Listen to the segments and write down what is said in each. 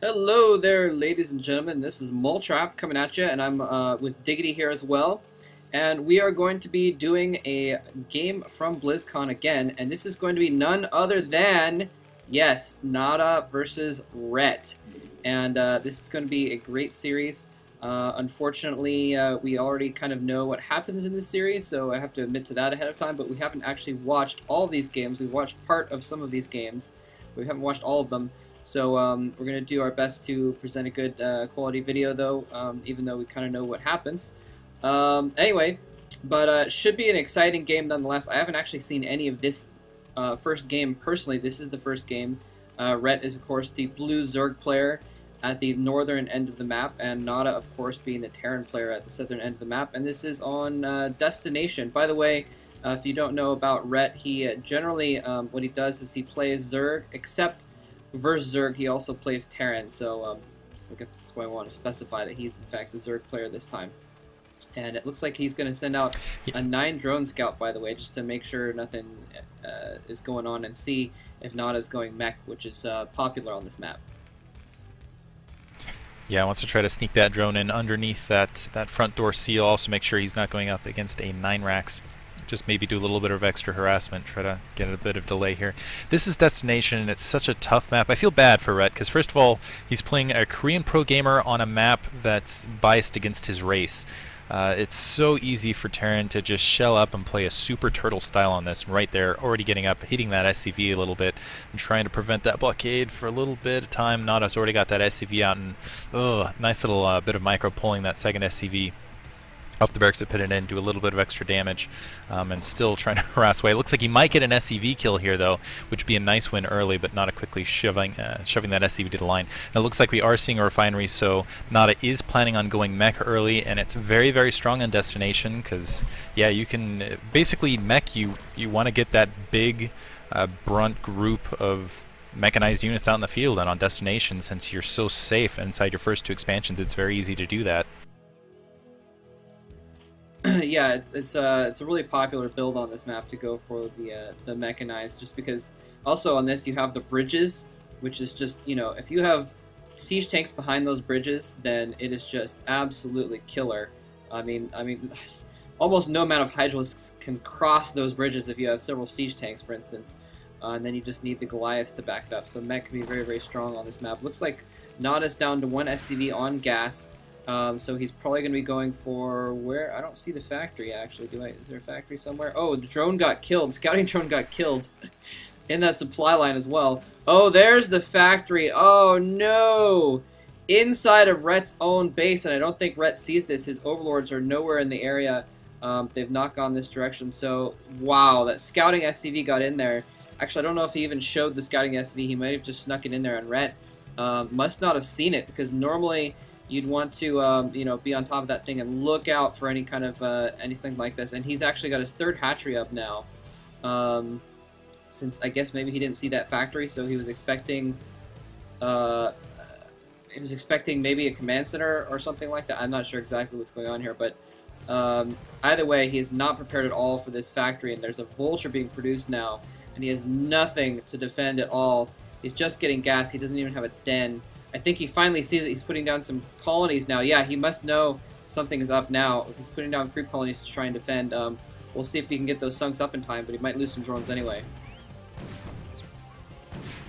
Hello there, ladies and gentlemen. This is Moletrap coming at you, and I'm with Diggity here as well. And we are going to be doing a game from BlizzCon again, and this is going to be none other than, yes, NaDa versus ReD. And this is going to be a great series. Unfortunately, we already kind of know what happens in this series, so I have to admit to that ahead of time, but we haven't actually watched all of these games. We watched part of some of these games. We haven't watched all of them. So we're going to do our best to present a good quality video, though, even though we kind of know what happens. Anyway, but should be an exciting game nonetheless. I haven't actually seen any of this first game personally. This is the first game. ReD is, of course, the blue Zerg player at the northern end of the map, and NaDa, of course, being the Terran player at the southern end of the map. And this is on Destination. By the way, if you don't know about ReD, he generally, what he does is he plays Zerg, except versus Zerg, he also plays Terran, so I guess that's why I want to specify that he's in fact the Zerg player this time. And it looks like he's going to send out a 9 drone scout, by the way, just to make sure nothing is going on, and see if NaDa is going mech, which is popular on this map. Yeah, wants to try to sneak that drone in underneath that front door seal. Also make sure he's not going up against a 9-Rax. Just maybe do a little bit of extra harassment, try to get a bit of delay here. This is Destination, and it's such a tough map. I feel bad for ReD, because first of all, he's playing a Korean pro gamer on a map that's biased against his race. It's so easy for Terran to just shell up and play a super turtle style on this. Right there, already getting up, hitting that SCV a little bit, and trying to prevent that blockade for a little bit of time. NaDa's already got that SCV out, and nice little bit of micro pulling that second SCV off the barracks to put it in, do a little bit of extra damage, and still trying to harass away. It looks like he might get an SCV kill here, though, which would be a nice win early, but NaDa quickly shoving that SCV to the line. Now, it looks like we are seeing a refinery, so NaDa is planning on going mech early, and it's very, very strong on Destination, because, yeah, you can basically mech, you want to get that big brunt group of mechanized units out in the field, and on Destination, since you're so safe inside your first 2 expansions, it's very easy to do that. Yeah, it's a really popular build on this map to go for the mechanized, just because also on this you have the bridges, which is just, you know, if you have siege tanks behind those bridges, then it is just absolutely killer. I mean, almost no amount of Hydralisks can cross those bridges if you have several siege tanks, for instance, and then you just need the Goliaths to back it up. So mech can be very, very strong on this map. Looks like NaDa's down to 1 SCV on gas. So he's probably going to be going for where? I don't see the factory, actually. Is there a factory somewhere? Oh, the drone got killed. Scouting drone got killed in that supply line as well. Oh, there's the factory. Oh, no. Inside of ReD's own base, and I don't think ReD sees this. His overlords are nowhere in the area. They've not gone this direction. So, wow, that scouting SCV got in there. Actually, I don't know if he even showed the scouting SCV. He might have just snuck it in there, and ReD must not have seen it, because normally you'd want to, you know, be on top of that thing and look out for any kind of anything like this. And he's actually got his 3rd hatchery up now, since I guess maybe he didn't see that factory, so he was expecting, maybe a command center or something like that. I'm not sure exactly what's going on here, but either way, he is not prepared at all for this factory. And there's a vulture being produced now, and he has nothing to defend at all. He's just getting gas. He doesn't even have a den. I think he finally sees it. He's putting down some colonies now. Yeah, he must know something is up now. He's putting down creep colonies to try and defend. We'll see if he can get those sunks up in time, but he might lose some drones anyway.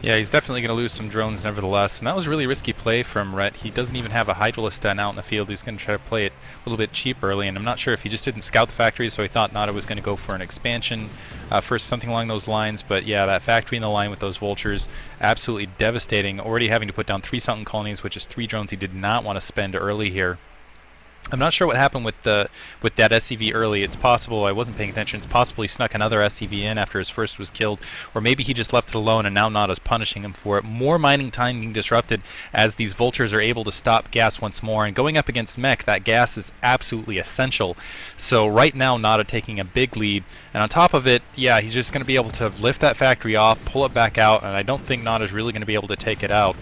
Yeah, he's definitely going to lose some drones nevertheless, and that was a really risky play from ReD. He doesn't even have a Hydralist out in the field. He's going to try to play it a little bit cheap early, and I'm not sure if he just didn't scout the factory, so he thought NaDa was going to go for an expansion first, something along those lines. But yeah, that factory in the line with those vultures, absolutely devastating. Already having to put down 3 sunken colonies, which is 3 drones he did not want to spend early here. I'm not sure what happened with that SCV early. It's possible, I wasn't paying attention, it's possible he snuck another SCV in after his first was killed, or maybe he just left it alone and now NaDa's punishing him for it. More mining time being disrupted as these vultures are able to stop gas once more, and going up against mech, that gas is absolutely essential. So right now NaDa taking a big lead, and on top of it, yeah, he's just going to be able to lift that factory off, pull it back out, and I don't think NaDa's really going to be able to take it out.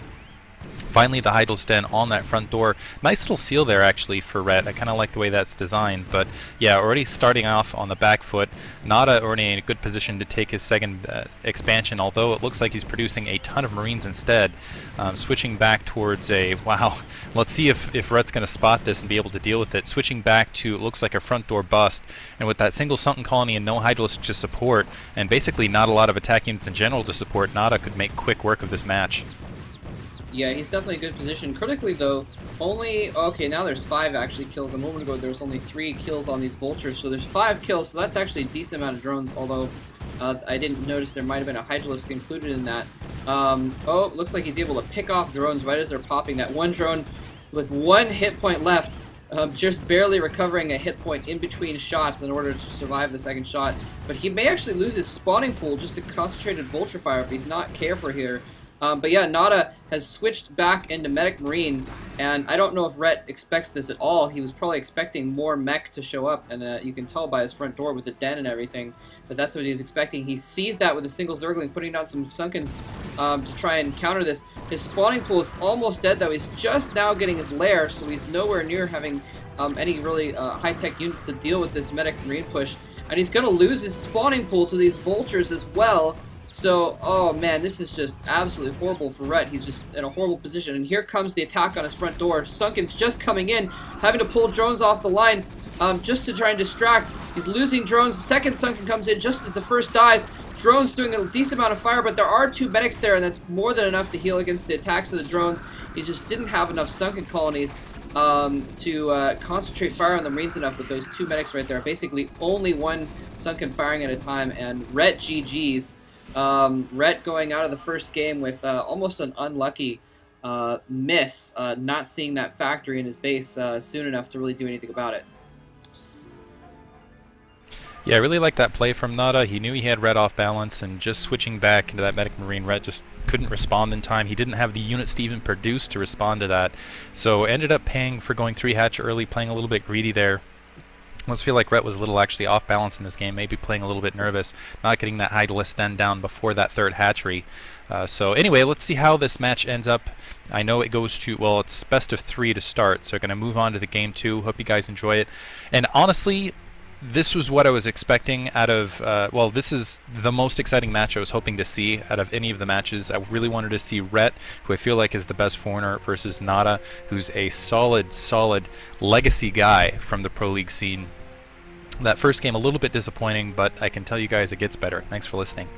Finally, the Heidel's Den on that front door. Nice little seal there, actually, for ReD. I kind of like the way that's designed. But yeah, already starting off on the back foot. NaDa already in a good position to take his second expansion, although it looks like he's producing a ton of Marines instead. Switching back towards a... Wow. Let's see if ReD's going to spot this and be able to deal with it. Switching back to, it looks like a front door bust. And with that single sunken colony and no Hydralisk to support, and basically not a lot of attack units in general to support, NaDa could make quick work of this match. Yeah, he's definitely in a good position. Critically, though, only... Okay, now there's 5 actually kills. A moment ago, there was only 3 kills on these vultures, so there's 5 kills, so that's actually a decent amount of drones, although I didn't notice there might have been a Hydralisk included in that. Oh, looks like he's able to pick off drones right as they're popping. That one drone with 1 hit point left, just barely recovering a hit point in between shots in order to survive the second shot. But he may actually lose his spawning pool just to concentrated vulture fire if he's not careful here. But yeah, NaDa has switched back into Medic Marine, and I don't know if ReD expects this at all. He was probably expecting more mech to show up, and you can tell by his front door with the den and everything that that's what he was expecting. He sees that with a single Zergling, putting down some Sunkens to try and counter this. His spawning pool is almost dead, though. He's just now getting his lair, so he's nowhere near having any really high-tech units to deal with this Medic Marine push. And he's going to lose his spawning pool to these vultures as well. So, oh man, this is just absolutely horrible for ReD. He's just in a horrible position. And here comes the attack on his front door. Sunken's just coming in, having to pull drones off the line just to try and distract. He's losing drones. The second Sunken comes in just as the first dies. Drones doing a decent amount of fire, but there are 2 medics there, and that's more than enough to heal against the attacks of the drones. He just didn't have enough Sunken colonies to concentrate fire on the Marines enough with those 2 medics right there. Basically, only 1 Sunken firing at a time, and ReD GG's. ReD going out of the first game with almost an unlucky miss, not seeing that factory in his base soon enough to really do anything about it. Yeah, I really like that play from NaDa. He knew he had ReD off balance, and just switching back into that Medic Marine, ReD just couldn't respond in time. He didn't have the units to even produce to respond to that, so ended up paying for going 3 hatch early, playing a little bit greedy there. I almost feel like ReD was a little actually off balance in this game, maybe playing a little bit nervous, not getting that Hydralisk Den down before that 3rd hatchery. So anyway, let's see how this match ends up. I know it goes to, well, it's best of 3 to start, so we're going to move on to the game 2. Hope you guys enjoy it. And honestly, this was what I was expecting out of, well, this is the most exciting match I was hoping to see out of any of the matches. I really wanted to see ReD, who I feel like is the best foreigner, versus NaDa, who's a solid legacy guy from the Pro League scene. That first game a little bit disappointing, but I can tell you guys it gets better. Thanks for listening.